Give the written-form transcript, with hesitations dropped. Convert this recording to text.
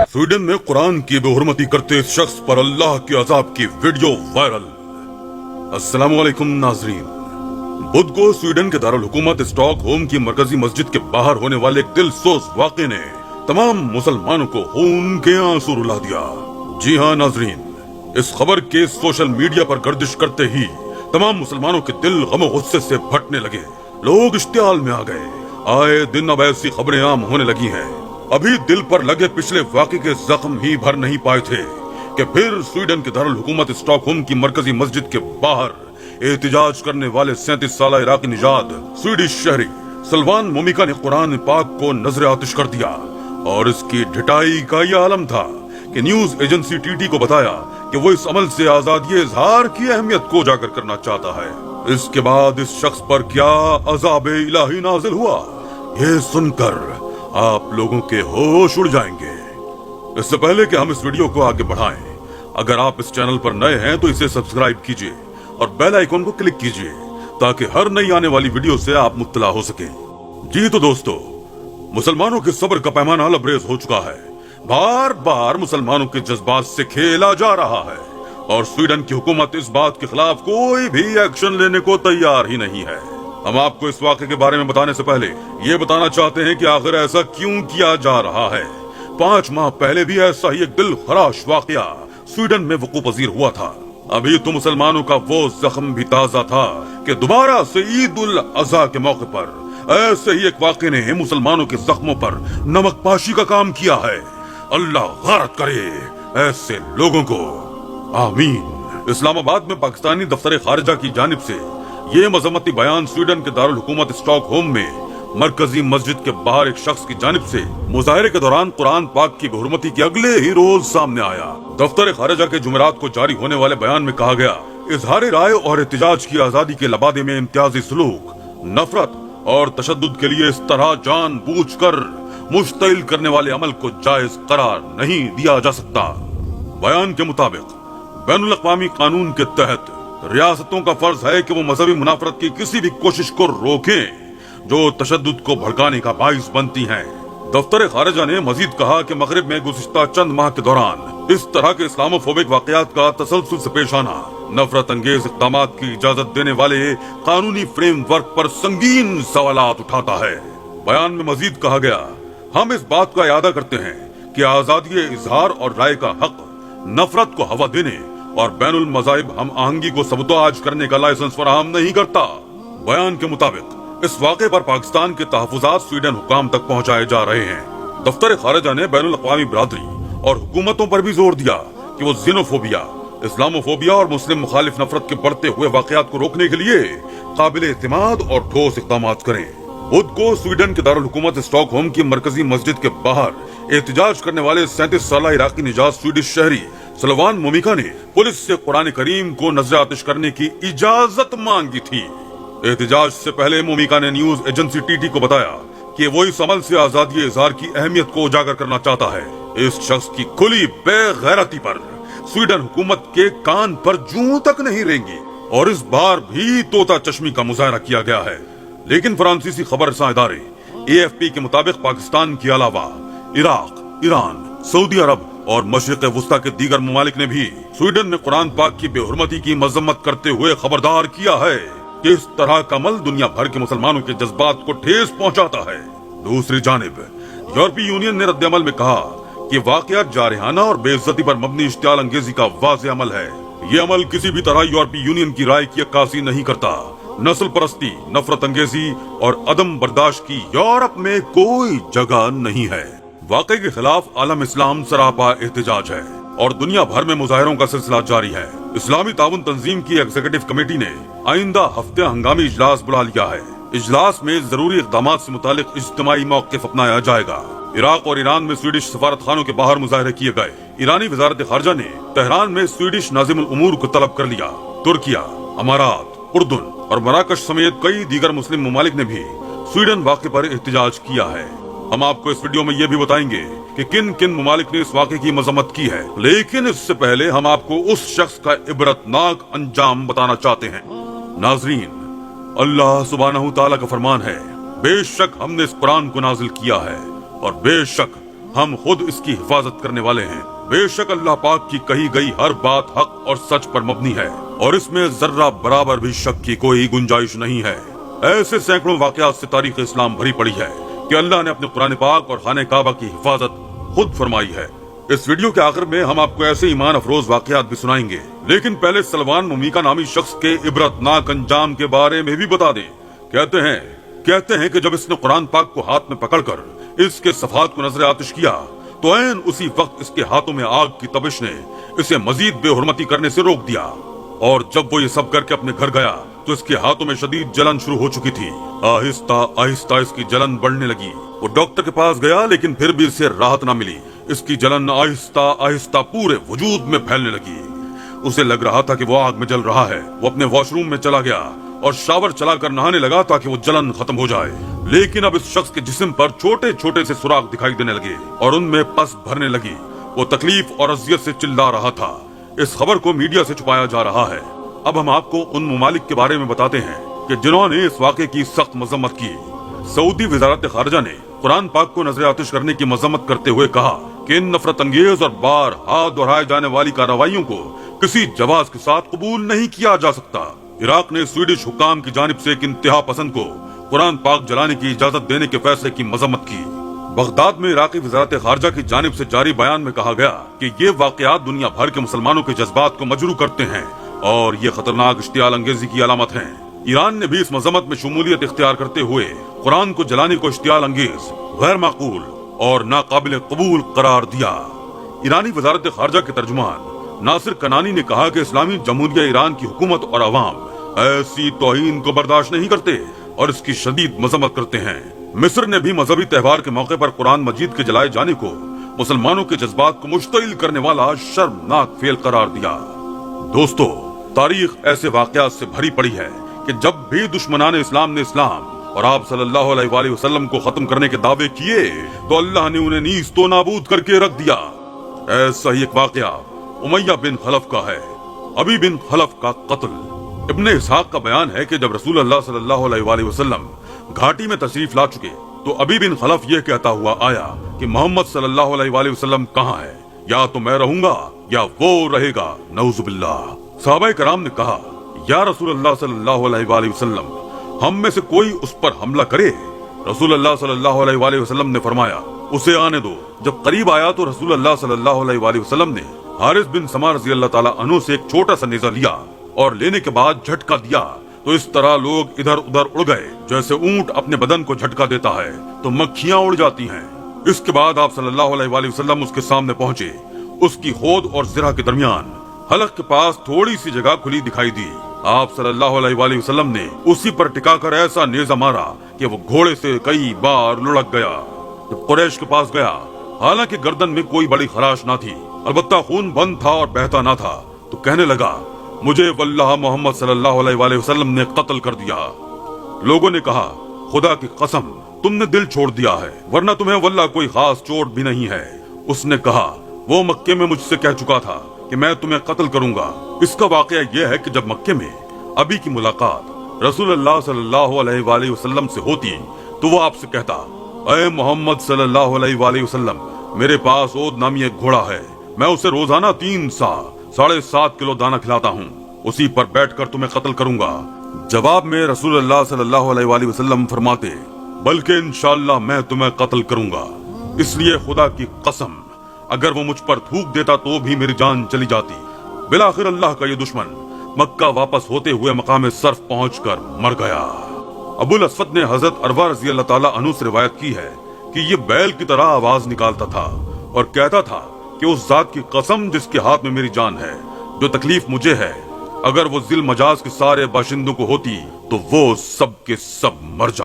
Sweden में कुरान की बेहुरमती करते इस शख्स पर अल्लाह के अजाब की वीडियो वायरल। अस्सलामुअलैकुम नाजरीन, बुध को स्वीडन के दारुल हुकूमत स्टॉकहोम की मरकजी मस्जिद के बाहर होने वाले एक दिलसोज वाक़े ने तमाम मुसलमानों को खून के आंसू रुला दिया। जी हाँ नाजरीन, इस खबर के सोशल मीडिया पर गर्दिश करते ही तमाम मुसलमानों के दिल गम गुस्से से फटने लगे। लोग इश्तियाल में आ गए। आए दिन अब ऐसी खबरें आम होने लगी हैं। अभी दिल पर लगे पिछले वाक़े के जख्म ही भर नहीं पाए थे कि फिर स्वीडन के दारुल हुकूमत स्टॉकहोम की मरकजी मस्जिद के बाहर एहतिजाज करने वाले 37 साल इराकी निजाद स्वीडिश शहरी सलवान मोमिका ने कुरान पाक को नजर आतिश कर दिया। और इसकी ढिठाई का यह आलम था कि न्यूज एजेंसी टीटी को बताया कि वो इस अमल से आजादी इजहार की अहमियत को उजागर करना चाहता है। इसके बाद इस शख्स पर क्या अज़ाब इलाही नाज़िल हुआ, ये सुनकर आप लोगों के होश उड़ जाएंगे। इससे पहले कि हम इस वीडियो को आगे बढ़ाएं, अगर आप इस चैनल पर नए हैं तो इसे सब्सक्राइब कीजिए और बेल आइकन को क्लिक कीजिए ताकि हर नई आने वाली वीडियो से आप मुत्तला हो सके। जी तो दोस्तों, मुसलमानों के सब्र का पैमाना लबरेज हो चुका है। बार बार मुसलमानों के जज्बात से खेला जा रहा है और स्वीडन की हुकूमत इस बात के खिलाफ कोई भी एक्शन लेने को तैयार ही नहीं है। हम आपको इस वाक़े के बारे में बताने से पहले ये बताना चाहते हैं कि आखिर ऐसा क्यों किया जा रहा है। 5 माह पहले भी ऐसा ही एक दिल खराश वाक़या स्वीडन में वक़ू पज़ीर हुआ था। अभी तो मुसलमानों का वो जख्म भी ताज़ा था कि दोबारा से ईद उल अज़हा के मौके पर ऐसे ही एक वाक़े ने मुसलमानों के जख्मों पर नमक पाशी का काम किया है। अल्लाह गारत करे ऐसे लोगों को, आमीन। इस्लामाबाद में पाकिस्तानी दफ्तर खारिजा की जानिब से ये मजम्मती बयान स्वीडन के दारुल हुकूमत स्टॉकहोम में मरकजी मस्जिद के बाहर एक शख्स की जानिब से मुजाहरे के दौरान कुरान पाक की बेहुरमती के अगले ही रोज सामने आया। दफ्तर खारिजा के जुमेरात को जारी होने वाले बयान में कहा गया, इजहार राय और एहतिजाज की आजादी के लबादे में इम्तियाजी सलूक, नफरत और तशद्दुद के लिए इस तरह जानबूझकर मुश्तिल करने वाले अमल को जायज करार नहीं दिया जा सकता। बयान के मुताबिक बैनुल अक़वामी कानून के तहत रियासतों का फर्ज है कि वो मजहबी मुनाफरत की किसी भी कोशिश को रोकें जो तशद्दुद को भड़काने का बाइस बनती हैं। दफ्तर खारिजा ने मजीद कहा कि मगरिब में गुज़िश्ता चंद माह के दौरान इस तरह के इस्लामोफोबिक वाक़यात का तसलसल से पेश आना नफरत अंगेज इक़दामात की इजाजत देने वाले कानूनी फ्रेमवर्क पर संगीन सवालात उठाता है। बयान में मजीद कहा गया, हम इस बात का इरादा करते हैं कि आजादी इजहार और राय का हक नफरत को हवा देने और बैनुल मज़ाहिब हम आहंगी को सबूताज करने का लाइसेंस फराहम नहीं करता। बयान के मुताबिक इस वाक़े पर पाकिस्तान के तहफ़्फ़ुज़ात स्वीडन हुकाम तक पहुँचाए जा रहे हैं। दफ्तर खारिजा ने बैनुल अक़वामी बिरादरी और हुकूमतों पर भी जोर दिया कि वो ज़िनोफोबिया, इस्लामोफोबिया और मुस्लिम मुखालिफ नफरत के बढ़ते हुए वाक़यात को रोकने के लिए काबिल एतमाद और ठोस इक़दामात करें। बुध को स्वीडन के दारुल हुकूमत स्टॉकहोम की मरकजी मस्जिद के बाहर एहतिजाज करने वाले 37 साल इराकी निजात स्वीडिश शहरी सलवान मोमिका ने पुलिस से कुरान करीम को नजर आतिश करने की इजाजत मांगी थी। एहतिजाज से पहले मोमिका ने न्यूज एजेंसी टीटी को बताया कि वो इस अमल से आजादी इजहार की अहमियत को उजागर करना चाहता है। इस शख्स की खुली बेगैरती पर स्वीडन हुकूमत के कान पर जूं तक नहीं रेंगी और इस बार भी तोता चश्मी का मुजाहरा किया गया है। लेकिन फ्रांसीसी खबरसां इदारे AFP के मुताबिक पाकिस्तान के अलावा इराक, ईरान, सऊदी अरब और मशरिक़ वुस्ता के दीगर ममालिक ने भी स्वीडन में कुरान पाक की बेहुरमती की मजम्मत करते हुए खबरदार किया है कि इस तरह का अमल दुनिया भर के मुसलमानों के जज्बात को ठेस पहुंचाता है। दूसरी जानिब यूरोपीय यूनियन ने रद्द अमल में कहा कि वाक़यात जारहाना और बेइज्जती पर मबनी इश्तियाल अंगेजी का वाज़ेह अमल है। ये अमल किसी भी तरह यूरोपीय यूनियन की राय की अक्कासी नहीं करता। नस्ल परस्ती, नफरत अंगेजी और अदम बर्दाश्त की यूरोप में कोई जगह नहीं है। वाक़े के खिलाफ आलम इस्लाम सरापा एहतिजाज है और दुनिया भर में मुजाहरों का सिलसिला जारी है। इस्लामी ताउन तंजीम की एग्जीक्यूटिव कमेटी ने आइंदा हफ्ते हंगामी इजलास बुला लिया है। इजलास में जरूरी इक़दामात से मुतालिक इज्तिमाई मौक़िफ़ अपनाया जाएगा। इराक और ईरान में स्वीडिश सफारत खानों के बाहर मुजाहरे किए गए। ईरानी वज़ारत ख़ारिजा ने तेहरान में स्वीडिश नाज़िमुल उमूर को तलब कर लिया। तुर्किया, अमारात, उर्दुन और मराकश समेत कई दीगर मुस्लिम ममालिक ने भी स्वीडन वाक़े पर एहतिजाज किया है। हम आपको इस वीडियो में ये भी बताएंगे कि किन किन ममालिक ने इस वाक़े की मजम्मत की है। लेकिन इससे पहले हम आपको उस शख्स का इबरतनाक अंजाम बताना चाहते हैं। नाजरीन, अल्लाह सुब्हानहू तआला का फरमान है, بے شک ہم نے اس قرآن کو نازل کیا ہے اور بے شک ہم خود اس کی حفاظت کرنے والے ہیں۔ بے شک اللہ پاک کی کہی گئی ہر بات حق اور سچ پر مبنی ہے اور اس میں ذرہ برابر بھی شک کی کوئی گنجائش نہیں ہے۔ ایسے سینکڑوں واقعات سے تاریخ اسلام بھری پڑی ہے کہ اللہ نے اپنے قرآن پاک اور خانہ کعبہ کی حفاظت خود فرمائی ہے۔ اس ویڈیو کے آخر میں ہم آپ کو ایسے ایمان افروز واقعات بھی سنائیں گے، لیکن پہلے سلمان ممیکا نامی شخص کے عبرتناک انجام کے بارے میں بھی بتا دیں۔ کہتے ہیں کہ جب اس نے قرآن پاک کو ہاتھ میں پکڑ کر اس کے صفحات کو نظر آتش کیا تو عین اسی وقت اس کے ہاتھوں میں آگ کی تبش نے اسے مزید بے حرمتی کرنے سے روک دیا، اور جب وہ یہ سب کر کے اپنے گھر گیا تو اس کے ہاتھوں میں شدید جلن شروع ہو چکی تھی۔ آہستہ آہستہ اس کی جلن بڑھنے لگی۔ وہ ڈاکٹر کے پاس گیا لیکن پھر بھی اسے راحت نہ ملی۔ اس کی جلن آہستہ آہستہ پورے وجود میں پھیلنے لگی۔ اسے لگ رہا تھا کہ وہ آگ میں جل رہا ہے۔ وہ اپنے واش روم میں چلا گیا اور شاور چلا کر نہانے لگا تاکہ وہ جلن ختم ہو جائے، لیکن اب اس شخص کے جسم پر چھوٹے چھوٹے سے سوراخ دکھائی دینے لگے اور ان میں پس بھرنے لگی۔ وہ تکلیف اور اذیت سے چلا رہا تھا۔ اس خبر کو میڈیا سے چھپایا جا رہا ہے۔ اب ہم آپ کو ان ممالک کے بارے میں بتاتے ہیں کہ جنہوں نے اس واقعے کی سخت مذمت کی۔ سعودی وزارت خارجہ نے قرآن پاک کو نظر آتش کرنے کی مذمت کرتے ہوئے کہا کہ ان نفرت انگیز اور بارہا دہرائے جانے والی کارروائیوں کو کسی جواز کے ساتھ قبول نہیں کیا جا سکتا۔ عراق نے سویڈش حکام کی جانب سے ایک انتہا پسند کو قرآن پاک جلانے کی اجازت دینے کے فیصلے کی مذمت کی۔ بغداد میں عراقی وزارت خارجہ کی جانب سے جاری بیان میں کہا گیا کہ یہ واقعات دنیا بھر کے مسلمانوں کے جذبات کو مجروح کرتے ہیں اور یہ خطرناک اشتعال انگیزی کی علامت ہیں۔ ایران نے بھی اس مذمت میں شمولیت اختیار کرتے ہوئے قرآن کو جلانے کو اشتعال انگیز، غیر معقول اور ناقابل قبول قرار دیا۔ ایرانی وزارت خارجہ کے ترجمان ناصر کنانی نے کہا کہ اسلامی جمہوریہ ایران کی حکومت اور عوام ایسی توہین کو برداشت نہیں کرتے اور اس کی شدید مذمت کرتے ہیں۔ مصر نے بھی مذہبی تہوار کے موقع پر قرآن مجید کے جلائے جانے کو مسلمانوں کے جذبات کو مشتعل کرنے والا شرمناک فعل قرار دیا۔ دوستو، تاریخ ایسے واقعات سے بھری پڑی ہے کہ جب بھی دشمنان اسلام نے اسلام اور آپ صلی اللہ علیہ وآلہ وسلم کو ختم کرنے کے دعوے کیے تو اللہ نے انہیں نیست و نابود کر کے رکھ دیا۔ ایسا ہی ایک واقعہ امیہ بن خلف کا ہے، ابی بن خلف کا قتل۔ ابن اسحاق کا بیان ہے کہ جب رسول اللہ صلی اللہ علیہ وآلہ وسلم گھاٹی میں تشریف لا چکے تو ابی بن خلف یہ کہتا ہوا آیا کہ محمد صلی اللہ علیہ وآلہ وسلم کہاں ہے؟ یا تو میں رہوں گا یا وہ رہے گا، نعوذ باللہ۔ صحابہ کرام نے کہا، یا رسول اللہ صلی اللہ علیہ وآلہ وسلم، ہم میں سے کوئی اس پر حملہ کرے؟ رسول اللہ صلی اللہ علیہ وآلہ وسلم نے فرمایا، اسے آنے دو۔ جب قریب آیا تو رسول اللہ صلی اللہ علیہ وآلہ وسلم نے حارث بن سما رضی اللہ تعالیٰ عنہ سے ایک چھوٹا سا نیزہ لیا اور لینے کے بعد جھٹکا دیا تو اس طرح لوگ ادھر ادھر اڑ گئے جیسے اونٹ اپنے بدن کو جھٹکا دیتا ہے تو مکھیاں اڑ جاتی ہیں۔ اس کے بعد آپ صلی اللہ علیہ وآلہ وسلم اس کے سامنے پہنچے۔ اس کی ہود اور زرہ کے درمیان حلق کے پاس تھوڑی سی جگہ کھلی دکھائی دی۔ آپ صلی اللہ علیہ وآلہ وسلم نے اسی پر ٹکا کر ایسا نیزہ مارا کہ وہ گھوڑے سے کئی بار لڑک گیا۔ جب قریش کے پاس گیا، حالانکہ گردن میں کوئی بڑی خراش نہ تھی، البتہ خون بند تھا اور بہتا نہ تھا، تو کہنے لگا، مجھے واللہ محمد صلی اللہ علیہ وآلہ وسلم نے قتل کر دیا۔ لوگوں نے کہا، خدا کی قسم تم نے دل چھوڑ دیا ہے، ورنہ تمہیں واللہ کوئی خاص چوٹ بھی نہیں ہے۔ اس نے کہا، وہ مکے میں مجھ سے کہہ چکا تھا کہ میں تمہیں قتل کروں گا۔ اس کا واقعہ یہ ہے کہ جب مکے میں ابی کی ملاقات رسول اللہ صلی اللہ علیہ وآلہ وسلم سے ہوتی تو وہ آپ سے کہتا، اے محمد صلی اللہ علیہ وآلہ وسلم، میرے پاس اود نامی ایک گھوڑا ہے، میں اسے روزانہ 3 سا 7.5 کلو دانہ کھلاتا ہوں، اسی پر بیٹھ کر تمہیں قتل کروں گا۔ جواب میں رسول اللہ صلی اللہ علیہ وآلہ وسلم فرماتے، بلکہ انشاءاللہ میں تمہیں قتل کروں گا، اس لیے خدا کی قسم اگر وہ مجھ پر تھوک دیتا تو بھی میری جان چلی جاتی۔ بالآخر اللہ کا یہ دشمن مکہ واپس ہوتے ہوئے مقام صرف پہنچ کر مر گیا۔ ابو الاسود نے حضرت عروہ رضی اللہ تعالیٰ عنہ سے روایت کی ہے کہ یہ بیل کی طرح آواز نکالتا تھا اور کہتا تھا کہ اس ذات کی قسم جس کے ہاتھ میں میری جان ہے، جو تکلیف مجھے ہے اگر وہ ذی المجاز کے سارے باشندوں کو ہوتی تو وہ سب کے سب مر جاتے۔